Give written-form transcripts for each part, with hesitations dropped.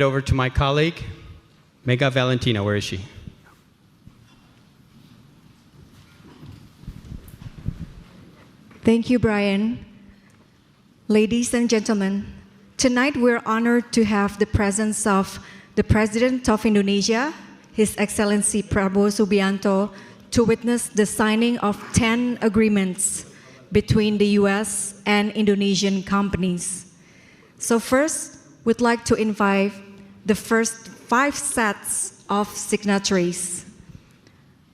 Over to my colleague, Mega Valentina. Where is she? Thank you, Brian. Ladies and gentlemen, tonight we're honored to have the presence of the President of Indonesia, His Excellency Prabowo Subianto, to witness the signing of 10 agreements between the US and Indonesian companies. So first, we'd like to invite the first 5 sets of signatories.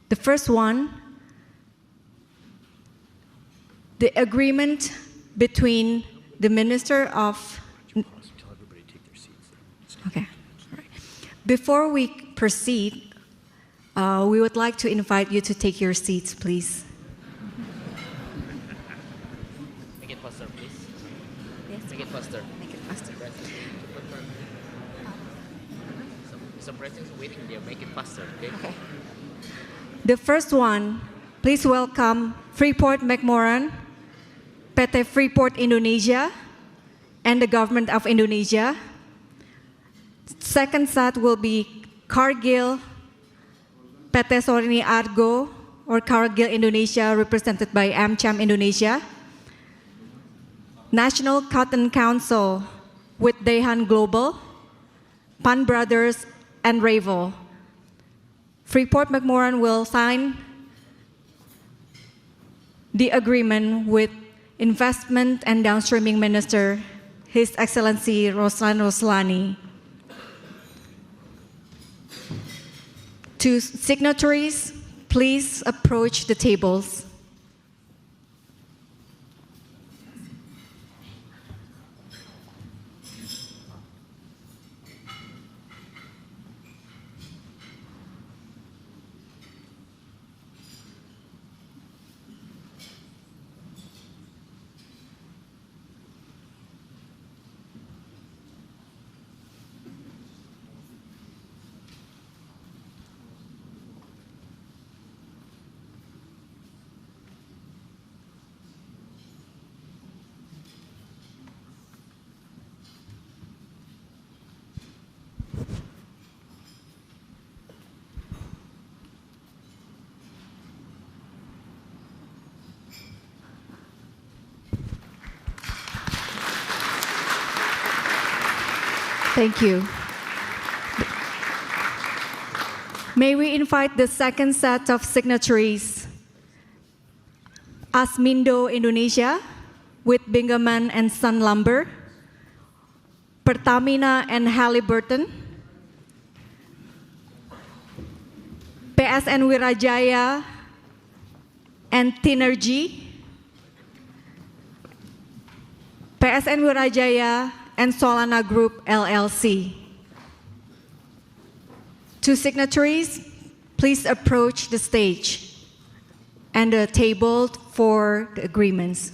The first one, the agreement between the Minister of... Okay. All right. Before we proceed, we would like to invite you to take your seats, please. Make it faster, please. Yes. Make it faster. Make it faster. Some presidents waiting there. Make it faster, okay? Okay. The first one, please welcome Freeport-McMoRan, PT Freeport Indonesia, and the government of Indonesia. Second set will be Cargill, PT Sorini Argo, or Cargill Indonesia, represented by AmCham Indonesia. National Cotton Council with Daehan Global, Pan Brothers, and Ravo. Freeport-McMoRan will sign the agreement with Investment and Downstreaming Minister, His Excellency Roslan Roslani. 2 signatories, please approach the tables. Thank you. May we invite the second set of signatories. Asmindo Indonesia with Bingaman and Sun Lumber, Pertamina and Halliburton, PSN Wirajaya and Tinergy, PSN Wirajaya and Solana Group LLC. 2 signatories, please approach the stage and the table for the agreements.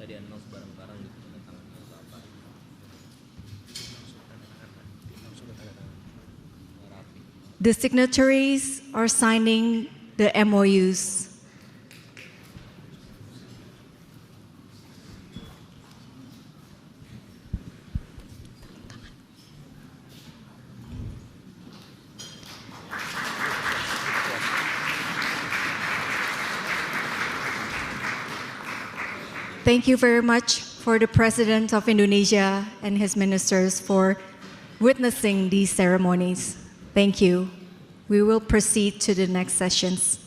Tadi announce bareng-bareng gitu tentang apa. The signatories are signing the MOUs. Thank you very much for the President of Indonesia and his ministers for witnessing these ceremonies. Thank you. We will proceed to the next sessions.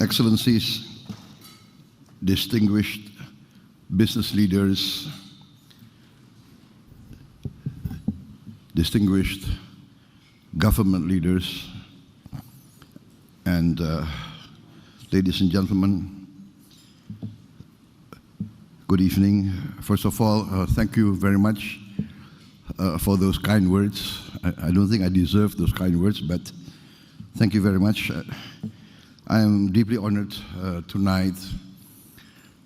Excellencies, distinguished business leaders, distinguished government leaders, and ladies and gentlemen, good evening. First of all, thank you very much for those kind words. I don't think I deserve those kind words, but thank you very much. I am deeply honored tonight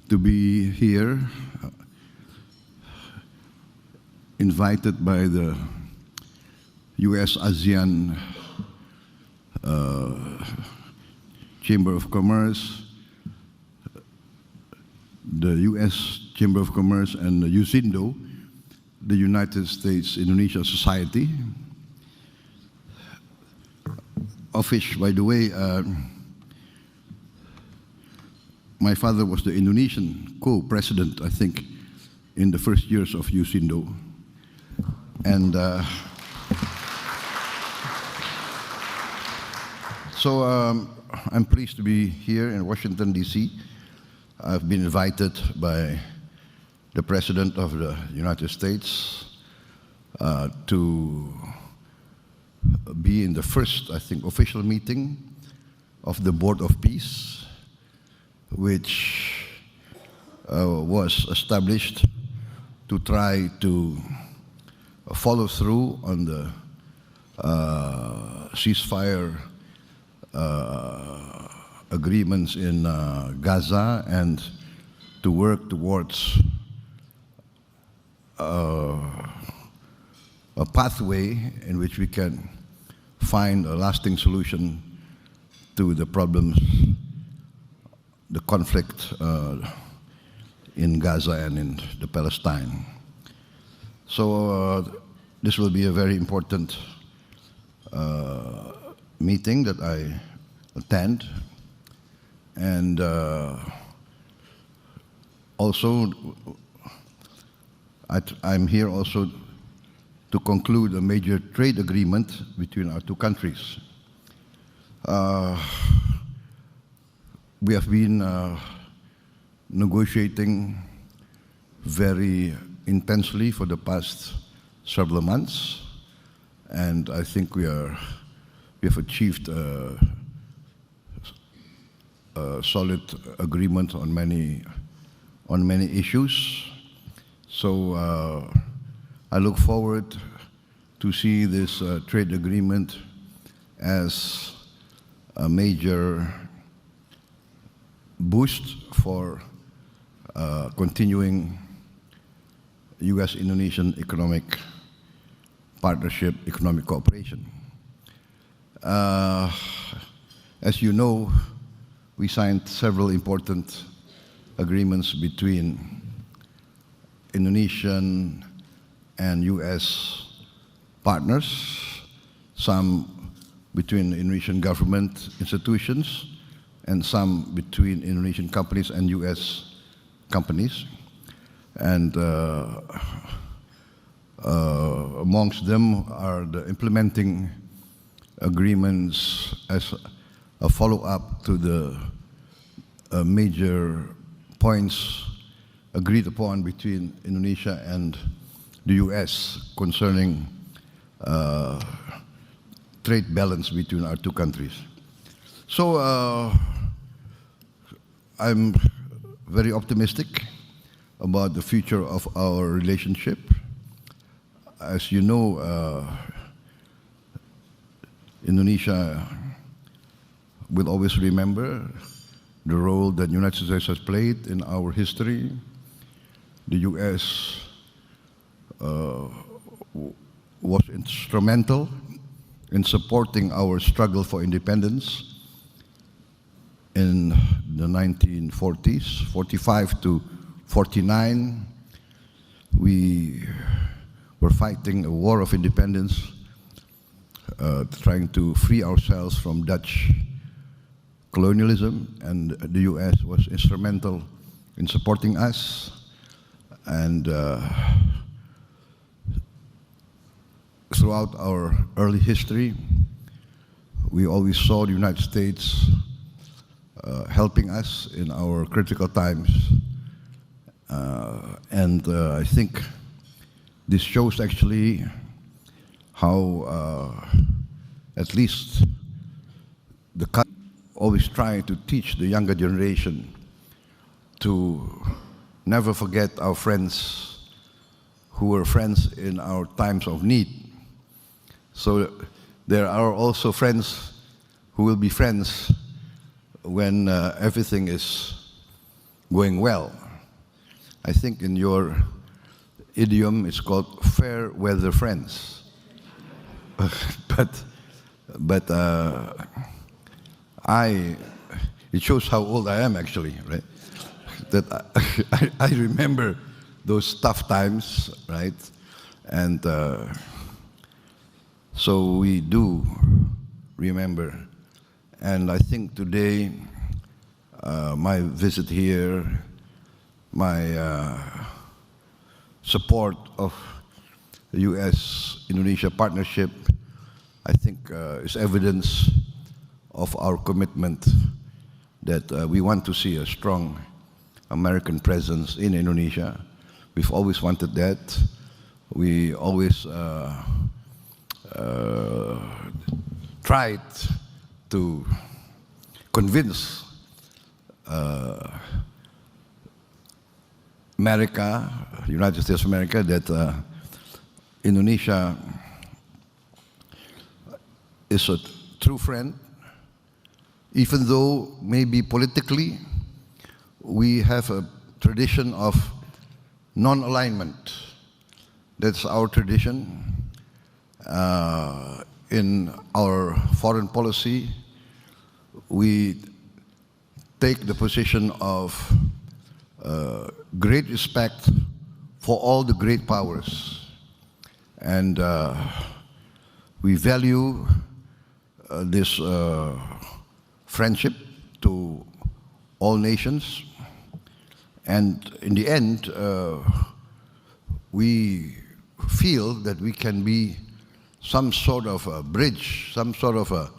to be here, invited by the US-ASEAN Chamber of Commerce, the US Chamber of Commerce, and the USINDO, the United States-Indonesia Society, of which, by the way, my father was the Indonesian co-president, I think, in the first years of USINDO. And so I'm pleased to be here in Washington, D.C. I've been invited by the President of the United States to be in the first, I think, official meeting of the Board of Peace, which was established to try to follow through on the ceasefire agreements in Gaza and to work towards a pathway in which we can find a lasting solution to the problems, the conflict in Gaza and in the Palestine. So this will be a very important meeting that I attend, and also I'm here also to conclude a major trade agreement between our two countries. We have been negotiating very intensely for the past several months, and I think we have achieved a solid agreement on many issues. So I look forward to see this trade agreement as a major boost for continuing US-Indonesian economic partnership, economic cooperation. As you know, we signed several important agreements between Indonesian and US partners, some between the Indonesian government institutions and some between Indonesian companies and US companies. And amongst them are the implementing agreements as a follow-up to the major points agreed upon between Indonesia and the US concerning trade balance between our two countries. So I'm very optimistic about the future of our relationship. As you know, Indonesia will always remember the role that the United States has played in our history. The US was instrumental in supporting our struggle for independence in the 1940s, 45 to 49. We were fighting a war of independence, trying to free ourselves from Dutch colonialism, and the US was instrumental in supporting us. And throughout our early history, we always saw the United States helping us in our critical times. And I think this shows actually how at least the country always trying to teach the younger generation to never forget our friends who were friends in our times of need. So there are also friends who will be friends when everything is going well. I think in your idiom it's called fair weather friends. but it shows how old I am actually, right? That I remember those tough times, right? And so we do remember. And I think today, my visit here, my support of the US-Indonesia partnership, I think is evidence of our commitment that we want to see a strong American presence in Indonesia. We've always wanted that. We always tried to convince America, United States of America, that Indonesia is a true friend, even though maybe politically we have a tradition of non-alignment. That's our tradition. In our foreign policy, we take the position of great respect for all the great powers. And we value this friendship to all nations. And in the end, we feel that we can be some sort of a bridge, some sort of a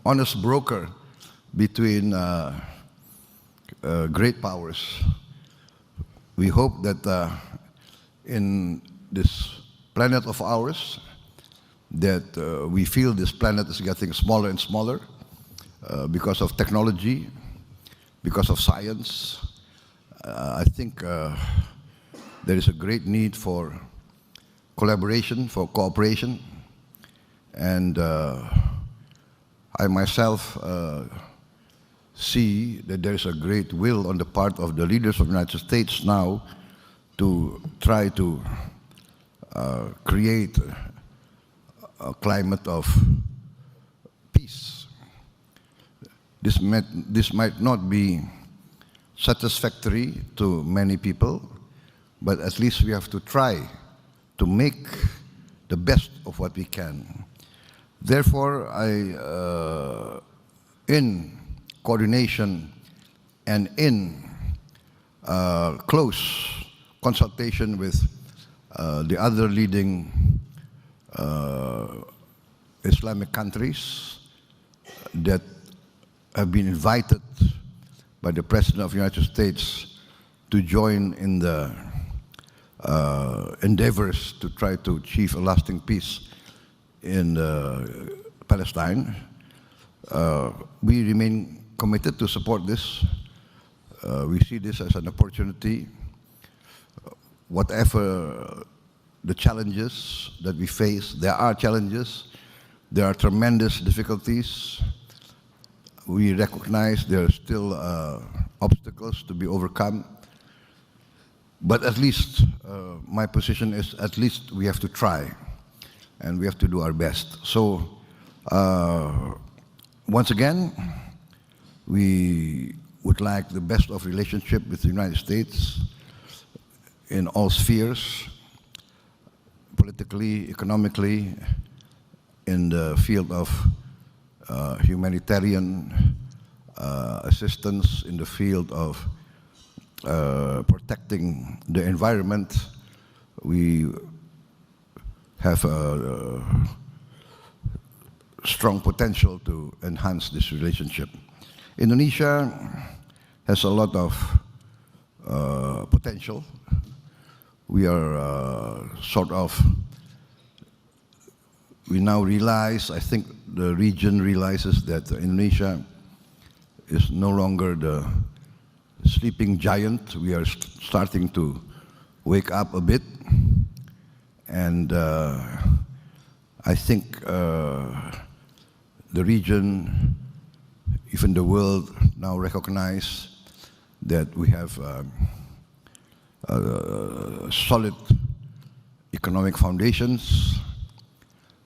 honest broker between great powers. We hope that in this planet of ours, that we feel this planet is getting smaller and smaller because of technology, because of science. I think there is a great need for collaboration, for cooperation, and I myself see that there is a great will on the part of the leaders of the United States now to try to create a climate of peace. This might not be satisfactory to many people, but at least we have to try to make the best of what we can. Therefore, in coordination and in close consultation with the other leading Islamic countries that have been invited by the President of the United States to join in the endeavors to try to achieve a lasting peace in Palestine. We remain committed to support this. We see this as an opportunity. Whatever the challenges that we face, there are challenges, there are tremendous difficulties. We recognize there are still obstacles to be overcome. But at least, my position is at least we have to try and we have to do our best. So, once again, we would like the best of relationship with the United States in all spheres, politically, economically, in the field of humanitarian assistance, in the field of protecting the environment. We have strong potential to enhance this relationship. Indonesia has a lot of potential. We are we now realize, I think the region realizes that Indonesia is no longer the sleeping giant. We are starting to wake up a bit. And I think the region, even the world, now recognize that we have solid economic foundations.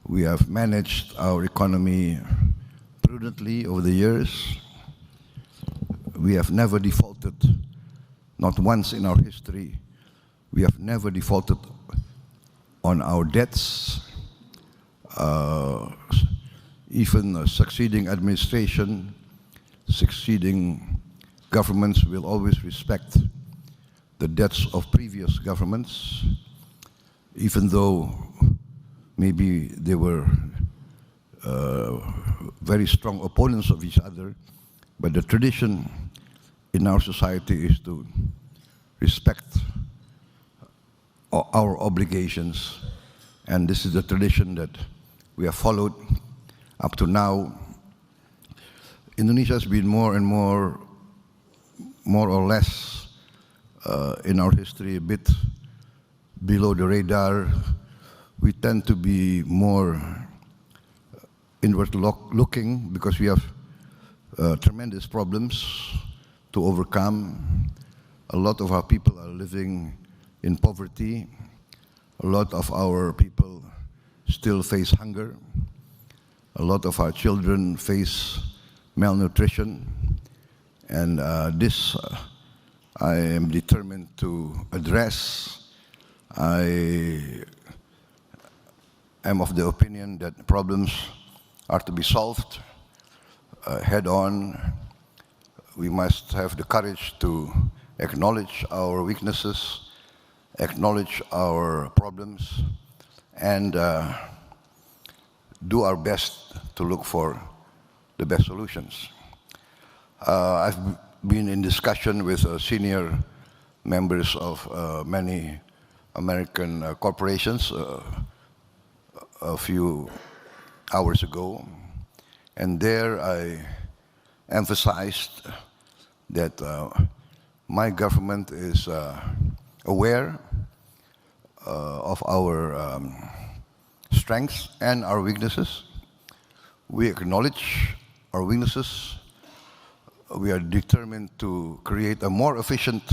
We have managed our economy prudently over the years. We have never defaulted, not once in our history. We have never defaulted on our debts. Even a succeeding administration, succeeding governments will always respect the debts of previous governments, even though maybe they were very strong opponents of each other. But the tradition in our society is to respect our obligations, and this is the tradition that we have followed up to now. Indonesia has been more or less in our history a bit below the radar. We tend to be more inward looking because we have tremendous problems to overcome. A lot of our people are living in poverty. A lot of our people still face hunger. A lot of our children face malnutrition. And this I am determined to address. I am of the opinion that problems are to be solved head on. We must have the courage to acknowledge our weaknesses, acknowledge our problems, and do our best to look for the best solutions. I've been in discussion with senior members of many American corporations a few hours ago, and there I emphasized that my government is aware of our strengths and our weaknesses. We acknowledge our weaknesses. We are determined to create a more efficient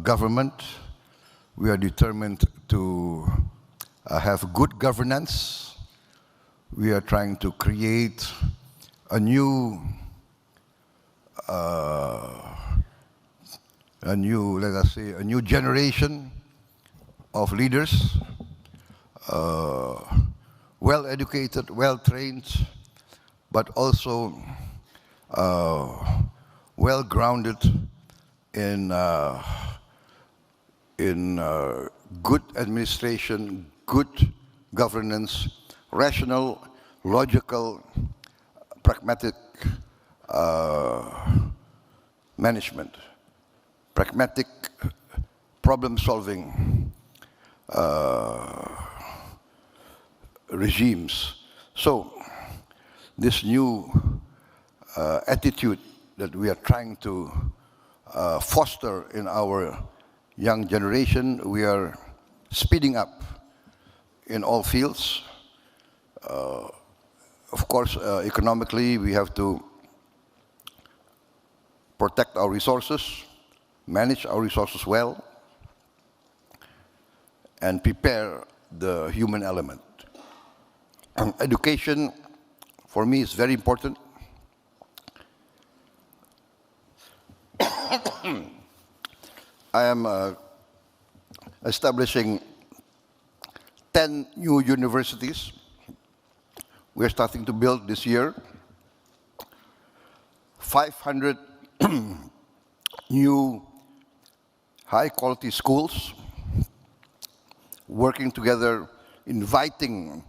government. We are determined to have good governance. We are trying to create a new, let us say, a new generation of leaders, well-educated, well-trained, but also well-grounded in good administration, good governance, rational, logical, pragmatic management, pragmatic problem-solving regimes. So this new attitude that we are trying to foster in our young generation, we are speeding up in all fields. Of course, economically, we have to protect our resources, manage our resources well, and prepare the human element. Education, for me, is very important. I am establishing 10 new universities. We're starting to build this year 500 new high-quality schools, working together, inviting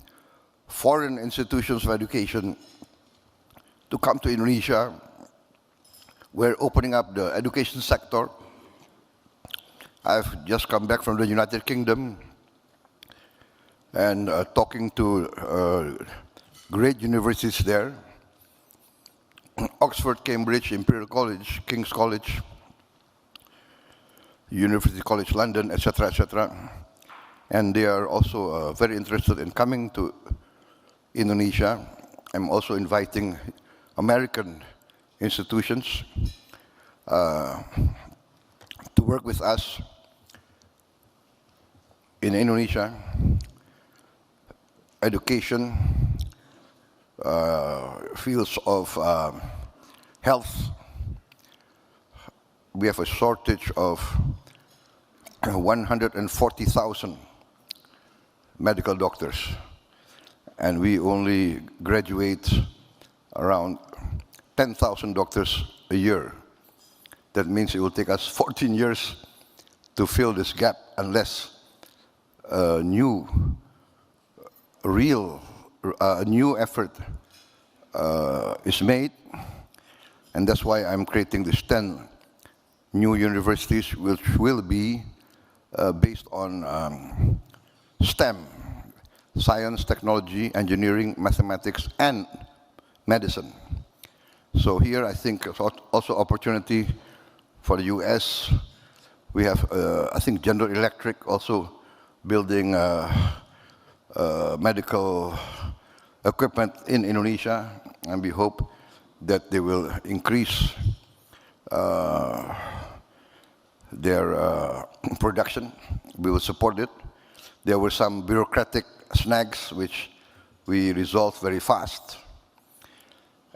foreign institutions of education to come to Indonesia. We're opening up the education sector. I've just come back from the United Kingdom and talking to great universities there. Oxford, Cambridge, Imperial College, King's College, University College London, etc., etc. And they are also very interested in coming to Indonesia. I'm also inviting American institutions to work with us in Indonesia. Education, fields of health. We have a shortage of 140,000 medical doctors, and we only graduate around 10,000 doctors a year. That means it will take us 14 years to fill this gap unless a new effort is made. And that's why I'm creating these 10 new universities, which will be based on STEM, science, technology, engineering, mathematics, and medicine. So here I think it's also opportunity for the US. We have, I think, General Electric also building medical equipment in Indonesia, and we hope that they will increase their production. We will support it. There were some bureaucratic snags which we resolved very fast.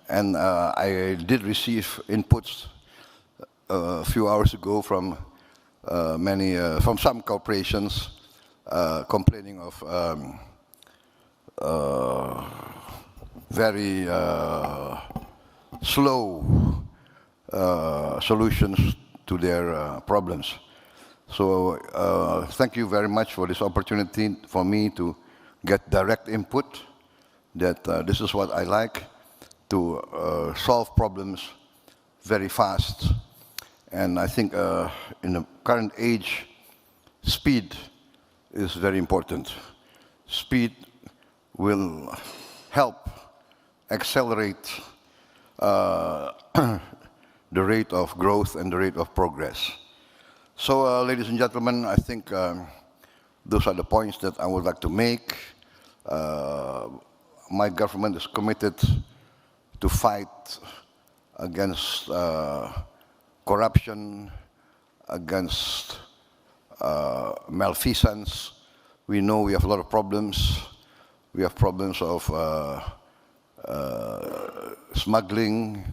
And I did receive inputs a few hours ago from from some corporations complaining of very slow solutions to their problems. So thank you very much for this opportunity for me to get direct input that this is what I like, to solve problems very fast. And I think in the current age, speed is very important. Speed will help accelerate the rate of growth and the rate of progress. So, ladies and gentlemen, I think those are the points that I would like to make. My government is committed to fight against corruption, against malfeasance. We know we have a lot of problems. We have problems of smuggling,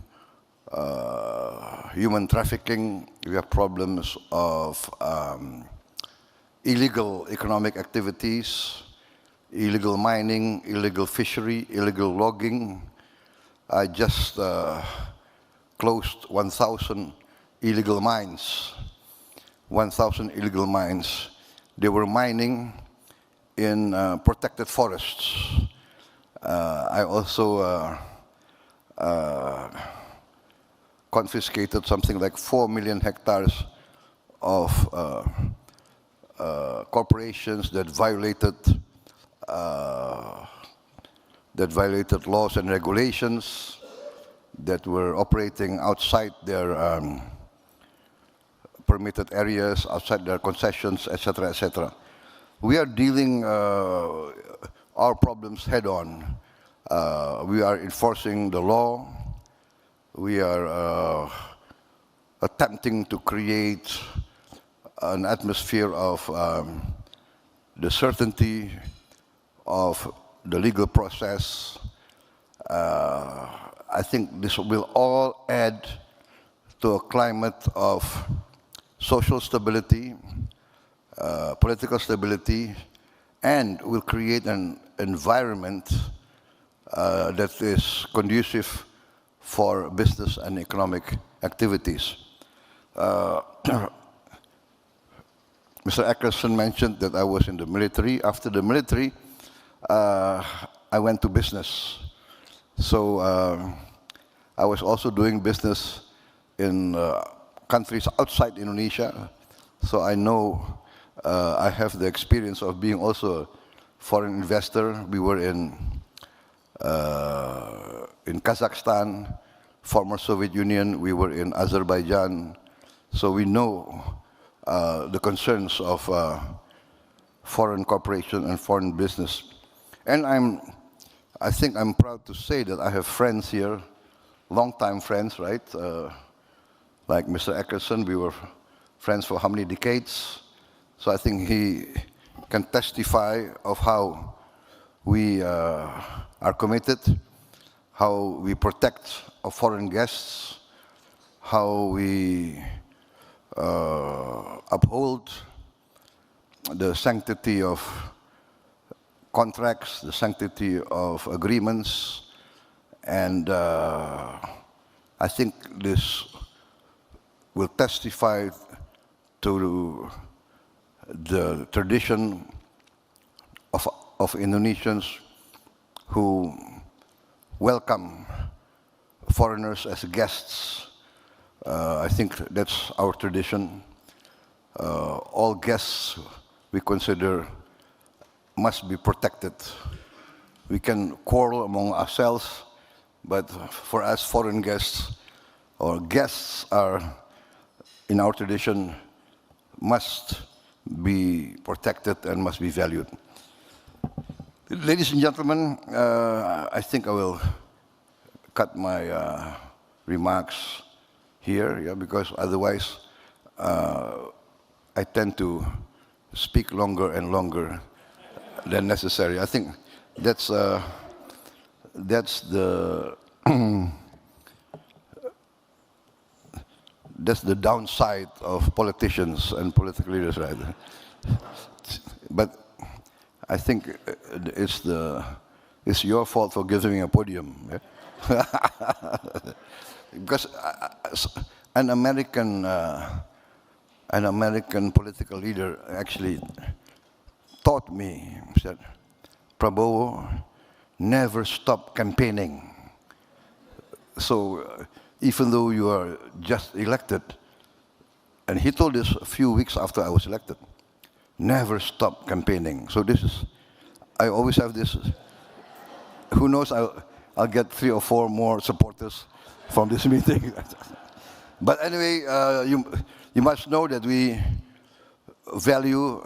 human trafficking. We have problems of illegal economic activities, illegal mining, illegal fishery, illegal logging. I just closed 1,000 illegal mines. 1,000 illegal mines. They were mining in protected forests. I also confiscated something like 4 million hectares of corporations that violated laws and regulations, that were operating outside their permitted areas, outside their concessions, etc., etc. We are dealing our problems head on. We are enforcing the law. We are attempting to create an atmosphere of the certainty of the legal process. I think this will all add to a climate of social stability, political stability, and will create an environment that is conducive for business and economic activities. Mr. Eckerson mentioned that I was in the military. After the military, I went to business. So I was also doing business in countries outside Indonesia. So I know, I have the experience of being also a foreign investor. We were in Kazakhstan, former Soviet Union. We were in Azerbaijan. So we know the concerns of foreign corporation and foreign business. And I think I'm proud to say that I have friends here, longtime friends, right? Like Mr. Eckerson, we were friends for how many decades? So I think he can testify of how we are committed, how we protect our foreign guests, how we uphold the sanctity of contracts, the sanctity of agreements, and I think this will testify to the tradition of Indonesians who welcome foreigners as guests. I think that's our tradition. All guests we consider must be protected. We can quarrel among ourselves, but for us foreign guests, or guests are, in our tradition, must be protected and must be valued. Ladies and gentlemen, I think I will cut my remarks here, yeah, because otherwise I tend to speak longer and longer than necessary. I think that's the that's the downside of politicians and political leaders, right? But I think it's your fault for giving me a podium. Yeah? Because an American political leader actually taught me, said, Prabowo, never stop campaigning. So even though you are just elected, and he told this a few weeks after I was elected, never stop campaigning. So this is, I always have this, who knows, I'll get 3 or 4 more supporters from this meeting. But anyway, you must know that we value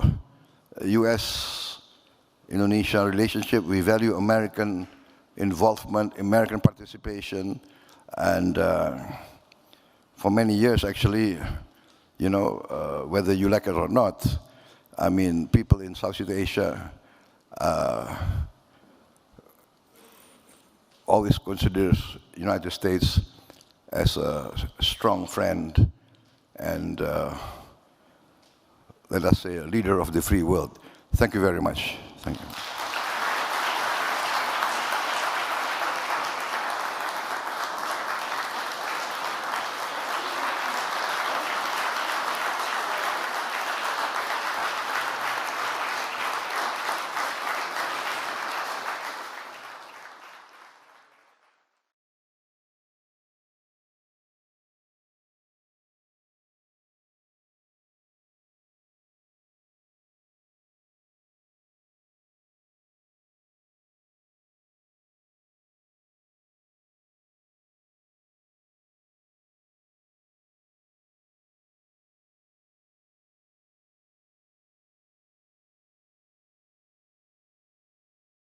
US-Indonesia relationship. We value American involvement, American participation, and for many years, actually, you know, whether you like it or not, I mean, people in Southeast Asia always considers United States as a strong friend and, let us say, a leader of the free world. Thank you very much. Thank you.